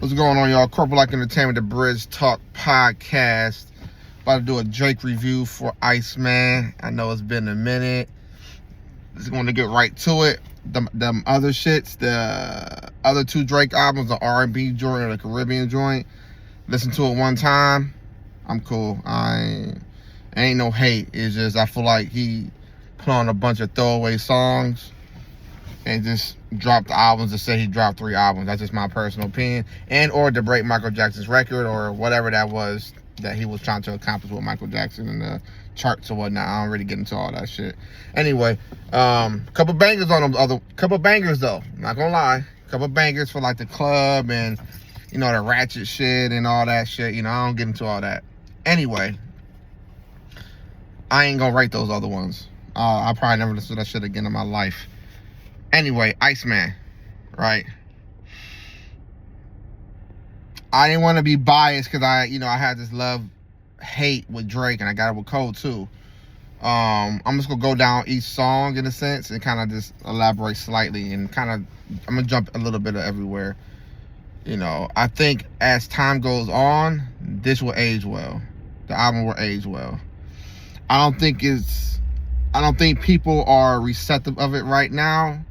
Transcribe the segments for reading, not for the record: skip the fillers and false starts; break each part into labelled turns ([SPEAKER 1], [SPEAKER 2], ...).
[SPEAKER 1] What's going on, y'all? CorporateLike Entertainment, the Bridgetalkpodcast. About to do a Drake review for Iceman. I know it's been a minute. Just going to get right to it. Them other shits, the other two Drake albums, the R&B joint or the Caribbean joint, listen to it one time. I'm cool. Ain't no hate. It's just I feel like he put on a bunch of throwaway songs and just dropped the albums to say he dropped 3 albums. That's just my personal opinion. And or to break Michael Jackson's record or whatever that was that he was trying to accomplish with Michael Jackson and the charts or whatnot. I don't really get into all that shit. Anyway, couple bangers on them. Couple bangers though. Not gonna lie. Couple bangers for like the club and the ratchet shit and all that shit. I don't get into all that. Anyway, I ain't gonna rate those other ones. I'll probably never listen to that shit again in my life. Anyway, Iceman, right? I didn't want to be biased because I had this love-hate with Drake, and I got it with Cole too. I'm just gonna go down each song in a sense and kind of just elaborate slightly and I'm gonna jump a little bit of everywhere. I think as time goes on, this will age well. The album will age well. I don't think people are receptive of it right now.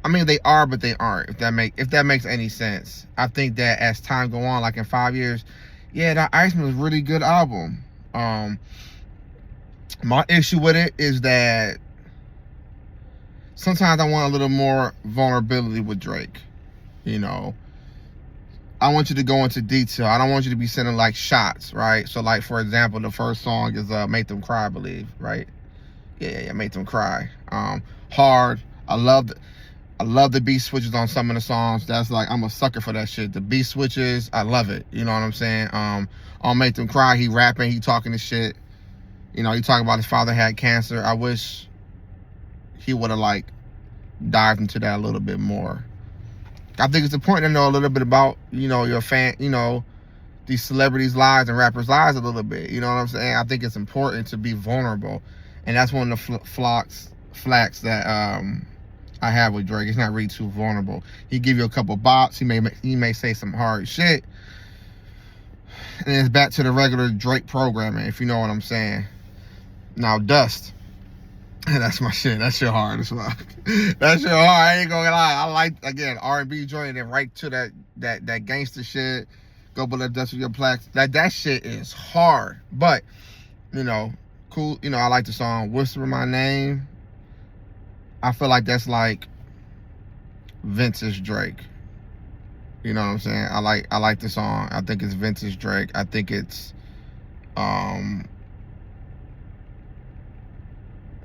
[SPEAKER 1] I mean, they are, but they aren't. If that makes any sense. I think that as time go on, like in 5 years, yeah, that Iceman was a really good album. My issue with it is that sometimes I want a little more vulnerability with Drake. I want you to go into detail. I don't want you to be sending like shots, right? So like, for example, the first song is Make Them Cry, I believe, right? Yeah, Make Them Cry. Hard. I love the beat switches on some of the songs. That's like, I'm a sucker for that shit. The beat switches, I love it. You know what I'm saying? On Make Them Cry, he rapping, he talking this shit. He talking about his father had cancer. I wish he would have like dived into that a little bit more. I think it's important to know a little bit about, your fan, these celebrities' lives and rappers' lives a little bit. You know what I'm saying? I think it's important to be vulnerable. And that's one of the flaks that I have with Drake. It's not really too vulnerable. He give you a couple bops. He may say some hard shit. And then it's back to the regular Drake programming, if you know what I'm saying. Now, Dust. That's my shit. That shit hard as fuck. That shit hard. I ain't gonna lie. I like, again, R&B joint and then right to that gangster shit. Go below Dust with your plaques. That shit is hard. But, cool. I like the song Whisper My Name. I feel like that's like vintage Drake. You know what I'm saying? I like the song. I think it's vintage Drake. I think it's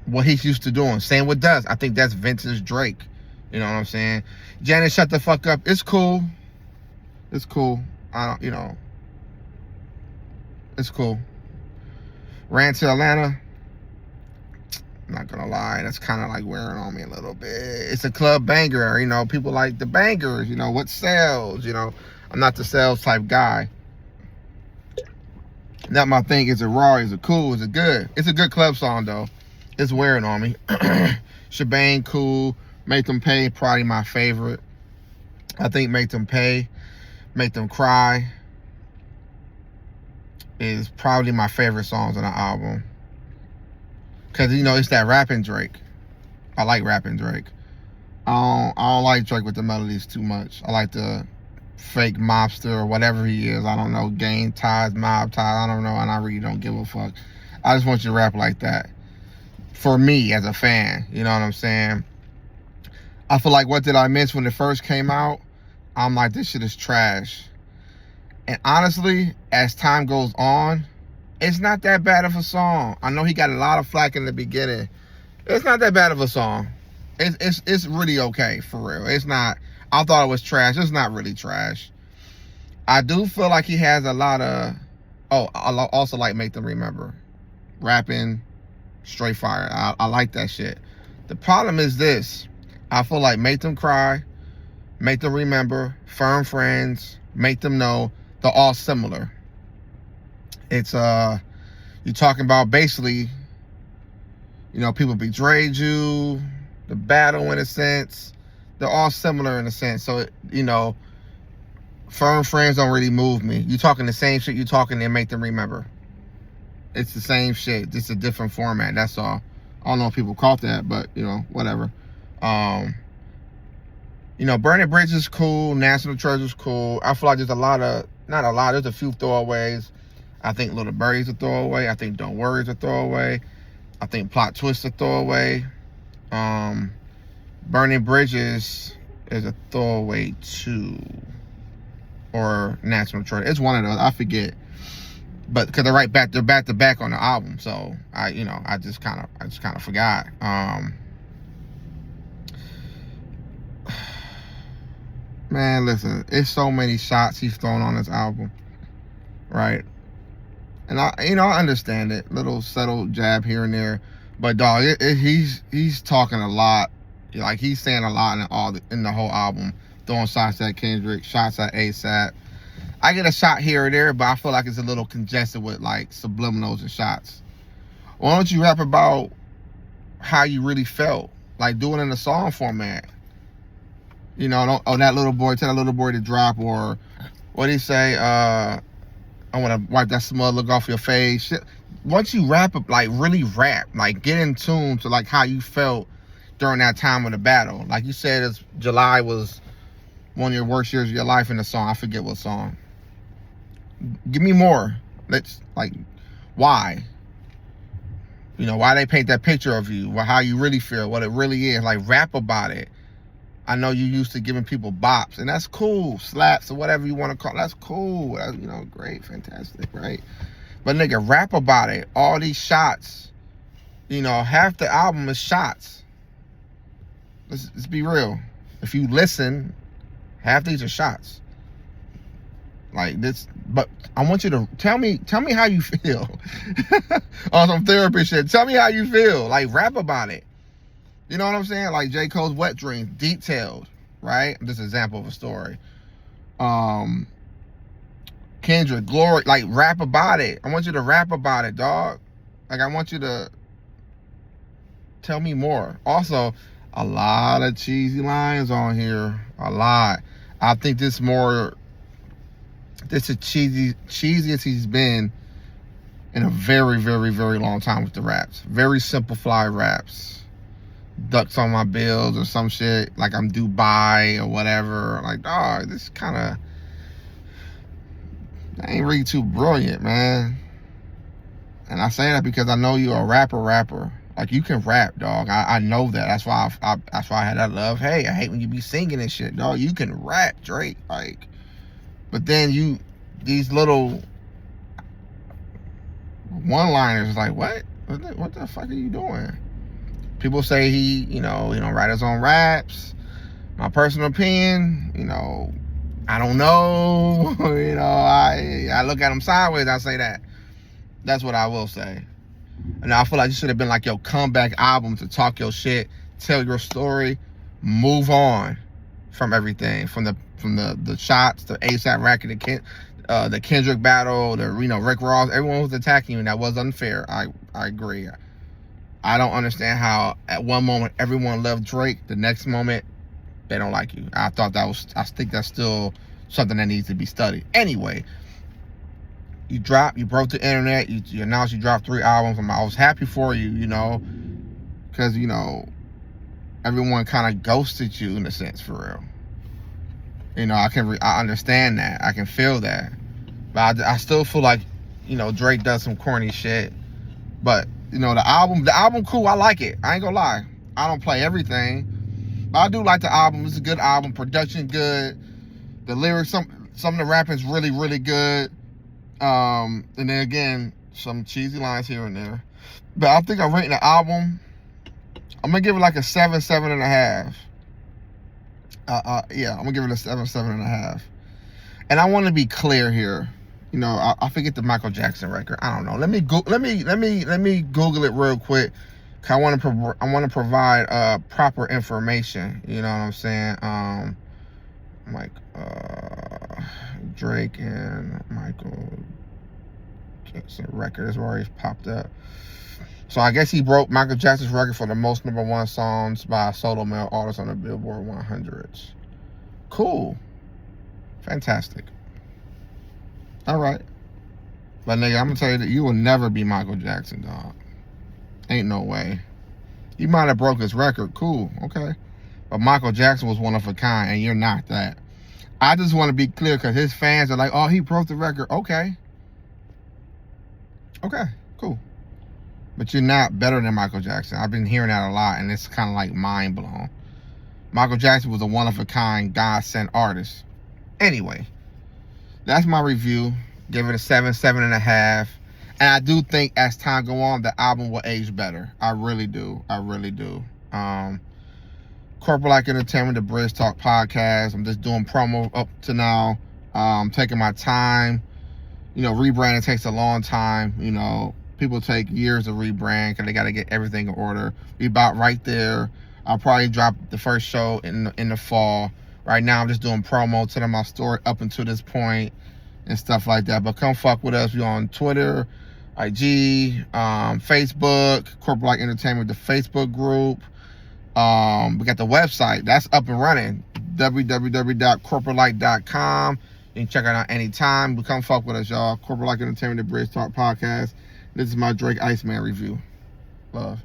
[SPEAKER 1] what he's used to doing. Same with Dust. I think that's vintage Drake. You know what I'm saying? Janet, Shut the Fuck Up. It's cool. It's cool. It's cool. Ran to Atlanta. I'm not gonna lie, that's kind of like wearing on me a little bit. It's a club banger, people like the bangers, what sells, I'm not the sales type guy. Not my thing. Is it raw? Is it cool? Is it good? It's a good club song though. It's wearing on me. Shebang, cool. Make Them Pay, probably my favorite. I think Make Them Pay, Make Them Cry is probably my favorite songs on the album. Cause it's that rapping Drake. I like rapping Drake. I don't like Drake with the melodies too much. I like the fake mobster or whatever he is. I don't know, gang ties, mob ties. I don't know, and I really don't give a fuck. I just want you to rap like that. For me as a fan, you know what I'm saying? I feel like What Did I Miss when it first came out? I'm like, this shit is trash. And honestly, as time goes on, it's not that bad of a song. I know he got a lot of flack in the beginning. It's not that bad of a song. It's really okay, for real. It's not. I thought it was trash. It's not really trash. I do feel like he has a lot of. Oh, I also like Make Them Remember. Rapping, straight fire. I like that shit. The problem is this. I feel like Make Them Cry, Make Them Remember, Firm Friends, Make Them Know, they're all similar. It's you're talking about basically, people betrayed you, the battle in a sense. They're all similar in a sense. So Firm friends don't really move me. You talking the same shit you talking and make them remember. It's the same shit, just a different format. That's all. I don't know if people caught that, but you know, whatever. You know, Burning Bridges is cool. National Treasure is cool. I feel like there's there's a few throwaways. I think Little Birdie's a throwaway. I think Don't Worry's a throwaway. I think Plot Twist a throwaway. Burning Bridges is a throwaway too. Or National Treasure. It's one of those. I forget. But because they're back to back on the album. So I just kind of forgot. Man, listen, it's so many shots he's thrown on this album, right? And I understand it, little subtle jab here and there, but dog, he's talking a lot, like he's saying a lot in the whole album, throwing shots at Kendrick, shots at ASAP. I get a shot here or there, but I feel like it's a little congested with like subliminals and shots. Why don't you rap about how you really felt, like doing it in a song format? You know, tell that little boy to drop, or what do you say? I want to wipe that smug look off your face. Shit. Once you rap, like really rap, like get in tune to like how you felt during that time of the battle. Like you said, July was one of your worst years of your life in the song. I forget what song. Give me more. Why? You know, why they paint that picture of you, how you really feel, what it really is. Like rap about it. I know you used to giving people bops, and that's cool, slaps or whatever you want to call it. That's cool. That's, great, fantastic, right? But nigga, rap about it. All these shots, half the album is shots. Let's be real. If you listen, half these are shots. Like this, but I want you to tell me how you feel. On some therapy shit. Tell me how you feel. Like rap about it. You know what I'm saying? Like J. Cole's Wet Dreams, detailed, right? Just an example of a story. Kendrick, Glory, like rap about it. I want you to rap about it, dog. Like I want you to tell me more. Also, a lot of cheesy lines on here. A lot. I think this is cheesiest he's been in a very, very, very long time with the raps. Very simple fly raps. Ducks on my bills or some shit, like I'm Dubai or whatever. Like, dog, this kind of ain't really too brilliant, man. And I say that because I know you're a rapper. Like you can rap, dog. I know that. That's why I had that love. Hey, I hate when you be singing and shit, dog. You can rap, Drake. Like, but then these little one-liners, like what? What the fuck are you doing? People say he don't write his own raps. My personal opinion, I don't know. I look at him sideways. I say that. That's what I will say. And I feel like this should have been like your comeback album to talk your shit, tell your story, move on from everything, from the shots, the ASAP record, the Kendrick battle, the Rick Ross. Everyone was attacking you, and that was unfair. I agree. I don't understand how at one moment everyone loved Drake, the next moment they don't like you. I think that's still something that needs to be studied. Anyway, you broke the internet, you announced you dropped 3 albums. I was happy for you, because, everyone kind of ghosted you in a sense, for real. I understand that. I can feel that. But I still feel like, Drake does some corny shit. But the album cool. I like it. I ain't gonna lie. I don't play everything, but I do like the album. It's a good album. Production good. The lyrics, some of the rapping's really, really good. And then again, some cheesy lines here and there. But I think I'm rating the album, I'm gonna give it like a 7.5. Yeah, I'm gonna give it a 7.5. And I want to be clear here. I forget the Michael Jackson record. I don't know. Let me Google it real quick. 'Cause I want to provide proper information. You know what I'm saying? Like Drake and Michael Jackson record is where he's popped up. So I guess he broke Michael Jackson's record for the most #1 songs by a solo male artist on the Billboard 100s. Cool. Fantastic. All right. But nigga, I'm gonna tell you that you will never be Michael Jackson, dog. Ain't no way. You might have broke his record, cool, okay. But Michael Jackson was one of a kind, and you're not that. I just want to be clear, because his fans are like, oh, he broke the record. Okay, cool. But you're not better than Michael Jackson. I've been hearing that a lot, and it's kind of like mind blown. Michael Jackson was a one of a kind, God sent artist. Anyway, that's my review. Give it a 7, 7.5. And I do think as time go on, the album will age better. I really do. CorporateLike Entertainment, the Bridge Talk Podcast. I'm just doing promo up to now. Taking my time. You know, rebranding takes a long time. You know, people take years to rebrand because they got to get everything in order. We about right there. I'll probably drop the first show in the fall. Right now, I'm just doing promo, telling my story up until this point and stuff like that. But come fuck with us. We're on Twitter, IG, Facebook, CorporateLike Entertainment, the Facebook group. We got the website that's up and running, www.corporatelike.com. You can check it out anytime. But come fuck with us, y'all. CorporateLike Entertainment, the Bridge Talk Podcast. This is my Drake Iceman review. Love.